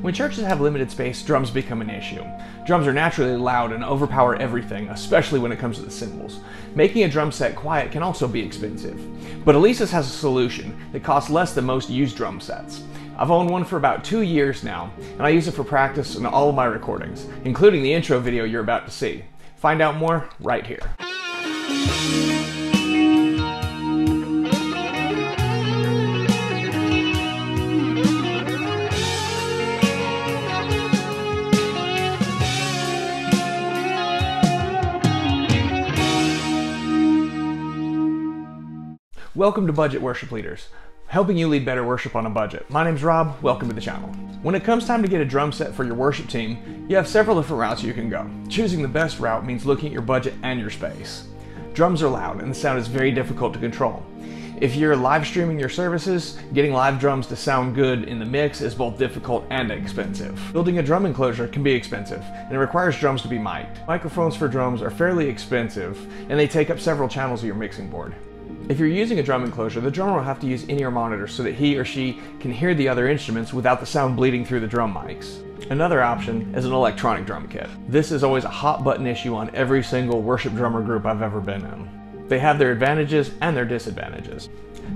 When churches have limited space, drums become an issue. Drums are naturally loud and overpower everything, especially when it comes to the cymbals. Making a drum set quiet can also be expensive. But Alesis has a solution that costs less than most used drum sets. I've owned one for about 2 years now, and I use it for practice in all of my recordings, including the intro video you're about to see. Find out more right here. Welcome to Budget Worship Leaders, helping you lead better worship on a budget. My name's Rob, welcome to the channel. When it comes time to get a drum set for your worship team, you have several different routes you can go. Choosing the best route means looking at your budget and your space. Drums are loud and the sound is very difficult to control. If you're live streaming your services, getting live drums to sound good in the mix is both difficult and expensive. Building a drum enclosure can be expensive, and it requires drums to be mic'd. Microphones for drums are fairly expensive, and they take up several channels of your mixing board. If you're using a drum enclosure, the drummer will have to use in-ear monitors so that he or she can hear the other instruments without the sound bleeding through the drum mics. Another option is an electronic drum kit. This is always a hot button issue on every single worship drummer group I've ever been in. They have their advantages and their disadvantages.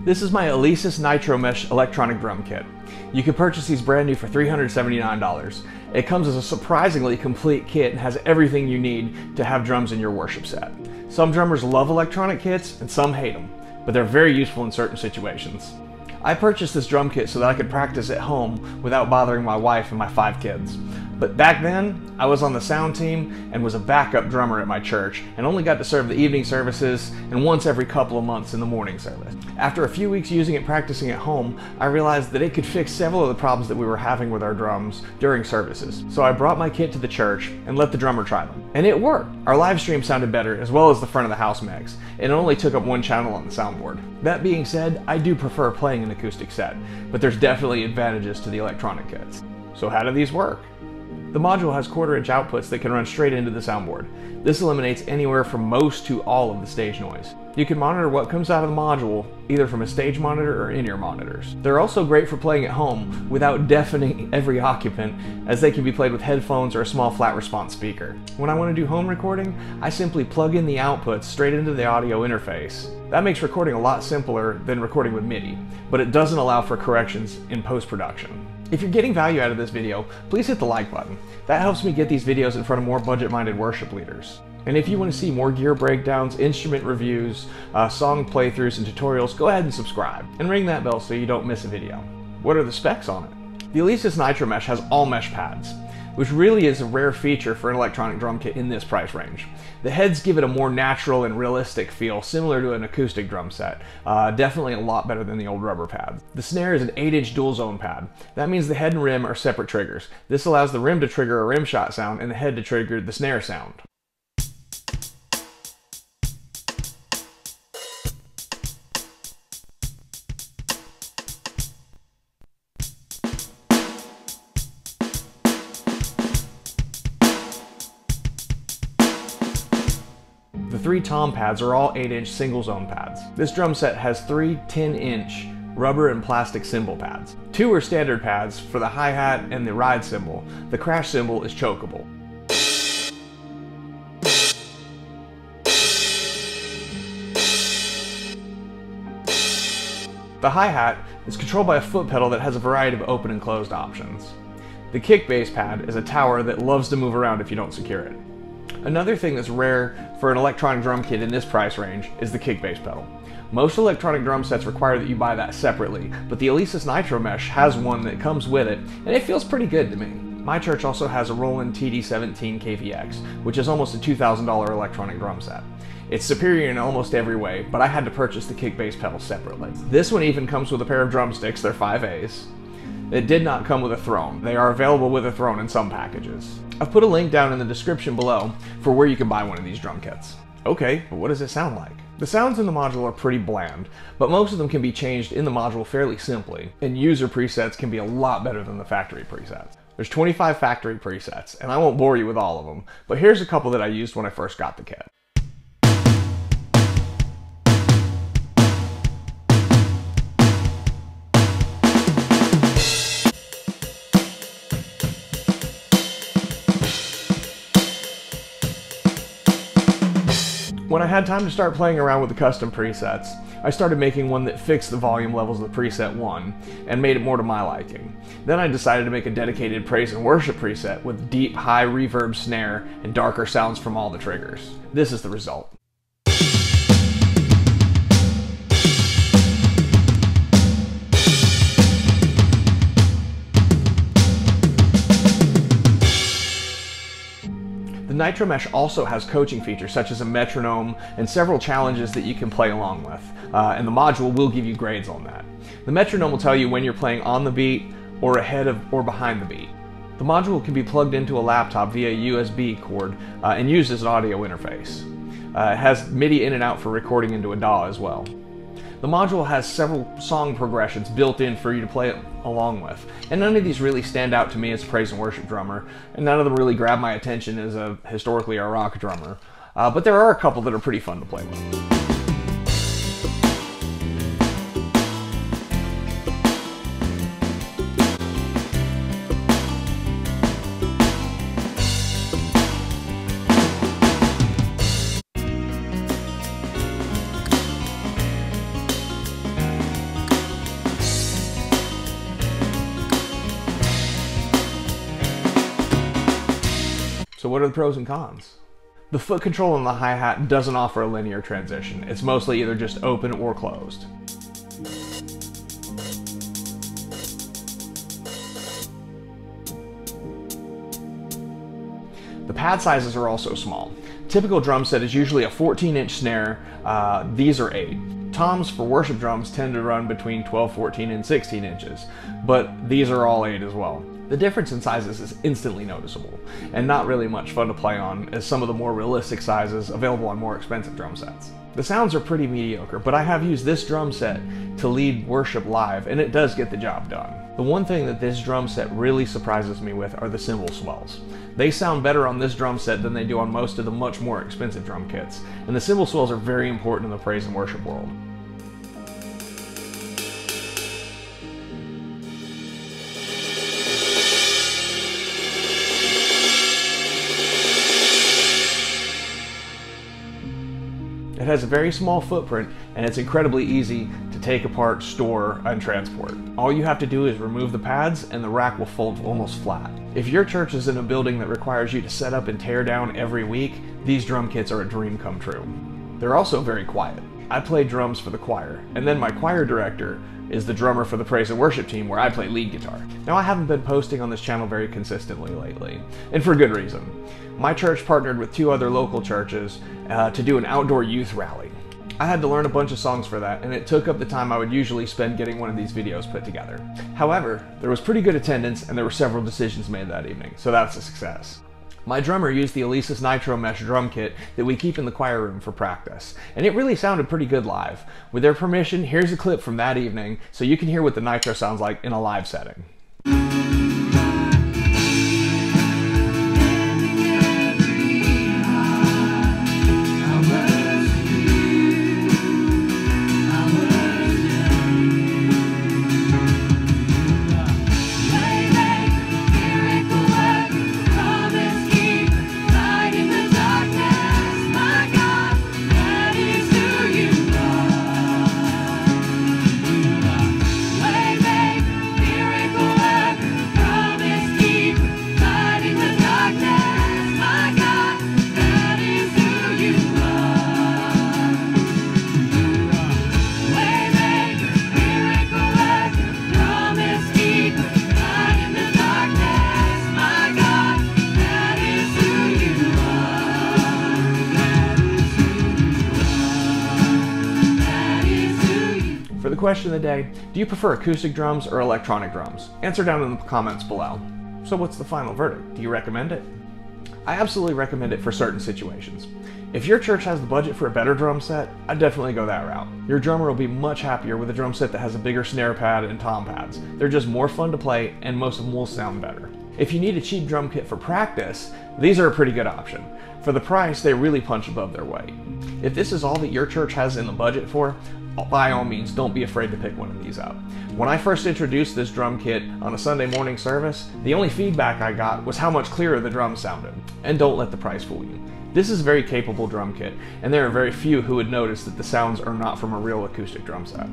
This is my Alesis Nitro Mesh electronic drum kit. You can purchase these brand new for $379. It comes as a surprisingly complete kit and has everything you need to have drums in your worship set. Some drummers love electronic kits and some hate them, but they're very useful in certain situations. I purchased this drum kit so that I could practice at home without bothering my wife and my 5 kids. But back then, I was on the sound team and was a backup drummer at my church and only got to serve the evening services and once every couple of months in the morning service. After a few weeks using it practicing at home, I realized that it could fix several of the problems that we were having with our drums during services. So I brought my kit to the church and let the drummer try them. And it worked! Our live stream sounded better as well as the front of the house mix, and it only took up one channel on the soundboard. That being said, I do prefer playing an acoustic set, but there's definitely advantages to the electronic kits. So how do these work? The module has 1/4-inch outputs that can run straight into the soundboard. This eliminates anywhere from most to all of the stage noise. You can monitor what comes out of the module either from a stage monitor or in-ear monitors. They're also great for playing at home without deafening every occupant, as they can be played with headphones or a small flat response speaker. When I want to do home recording, I simply plug in the outputs straight into the audio interface. That makes recording a lot simpler than recording with MIDI, but it doesn't allow for corrections in post-production. If you're getting value out of this video, please hit the like button. That helps me get these videos in front of more budget-minded worship leaders. And if you want to see more gear breakdowns, instrument reviews, song playthroughs, and tutorials, go ahead and subscribe. And ring that bell so you don't miss a video. What are the specs on it? The Alesis Nitro Mesh has all mesh pads, which really is a rare feature for an electronic drum kit in this price range. The heads give it a more natural and realistic feel, similar to an acoustic drum set. Definitely a lot better than the old rubber pads. The snare is an 8-inch dual zone pad. That means the head and rim are separate triggers. This allows the rim to trigger a rim shot sound and the head to trigger the snare sound. The 3 tom pads are all 8-inch single zone pads. This drum set has 3 10-inch rubber and plastic cymbal pads. 2 are standard pads for the hi-hat and the ride cymbal. The crash cymbal is chokeable. The hi-hat is controlled by a foot pedal that has a variety of open and closed options. The kick bass pad is a tower that loves to move around if you don't secure it. Another thing that's rare for an electronic drum kit in this price range is the kick bass pedal. Most electronic drum sets require that you buy that separately, but the Alesis Nitro Mesh has one that comes with it, and it feels pretty good to me. My church also has a Roland TD17 KVX, which is almost a $2,000 electronic drum set. It's superior in almost every way, but I had to purchase the kick bass pedal separately. This one even comes with a pair of drumsticks, they're 5As. It did not come with a throne. They are available with a throne in some packages. I've put a link down in the description below for where you can buy one of these drum kits. Okay, but what does it sound like? The sounds in the module are pretty bland, but most of them can be changed in the module fairly simply, and user presets can be a lot better than the factory presets. There's 25 factory presets, and I won't bore you with all of them, but here's a couple that I used when I first got the kit. When I had time to start playing around with the custom presets, I started making one that fixed the volume levels of preset 1 and made it more to my liking. Then I decided to make a dedicated praise and worship preset with deep, high reverb snare and darker sounds from all the triggers. This is the result. The Nitro Mesh also has coaching features such as a metronome and several challenges that you can play along with, and the module will give you grades on that. The metronome will tell you when you're playing on the beat or ahead of or behind the beat. The module can be plugged into a laptop via USB cord and used as an audio interface. It has MIDI in and out for recording into a DAW as well. The module has several song progressions built in for you to play it along with, and none of these really stand out to me as a praise and worship drummer, and none of them really grab my attention as historically a rock drummer, but there are a couple that are pretty fun to play with. So what are the pros and cons? The foot control on the hi-hat doesn't offer a linear transition. It's mostly either just open or closed. The pad sizes are also small. Typical drum set is usually a 14-inch snare. These are 8. Toms for worship drums tend to run between 12, 14, and 16 inches, but these are all 8 as well. The difference in sizes is instantly noticeable, and not really much fun to play on as some of the more realistic sizes available on more expensive drum sets. The sounds are pretty mediocre, but I have used this drum set to lead worship live, and it does get the job done. The one thing that this drum set really surprises me with are the cymbal swells. They sound better on this drum set than they do on most of the much more expensive drum kits, and the cymbal swells are very important in the praise and worship world. It has a very small footprint, and it's incredibly easy to take apart, store, and transport. All you have to do is remove the pads and the rack will fold almost flat. If your church is in a building that requires you to set up and tear down every week, these drum kits are a dream come true. They're also very quiet. I play drums for the choir, and then my choir director is the drummer for the praise and worship team where I play lead guitar. Now I haven't been posting on this channel very consistently lately, and for good reason. My church partnered with 2 other local churches to do an outdoor youth rally. I had to learn a bunch of songs for that, and it took up the time I would usually spend getting one of these videos put together. However, there was pretty good attendance and there were several decisions made that evening, so that's a success. My drummer used the Alesis Nitro mesh drum kit that we keep in the choir room for practice, and it really sounded pretty good live. With their permission, here's a clip from that evening so you can hear what the Nitro sounds like in a live setting. For the question of the day, do you prefer acoustic drums or electronic drums? Answer down in the comments below. So what's the final verdict? Do you recommend it? I absolutely recommend it for certain situations. If your church has the budget for a better drum set, I'd definitely go that route. Your drummer will be much happier with a drum set that has a bigger snare pad and tom pads. They're just more fun to play, and most of them will sound better. If you need a cheap drum kit for practice, these are a pretty good option. For the price, they really punch above their weight. If this is all that your church has in the budget for, by all means, don't be afraid to pick one of these up. When I first introduced this drum kit on a Sunday morning service, the only feedback I got was how much clearer the drums sounded. And don't let the price fool you. This is a very capable drum kit, and there are very few who would notice that the sounds are not from a real acoustic drum set.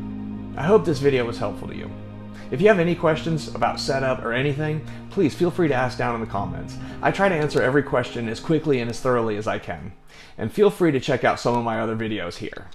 I hope this video was helpful to you. If you have any questions about setup or anything, please feel free to ask down in the comments. I try to answer every question as quickly and as thoroughly as I can. And feel free to check out some of my other videos here.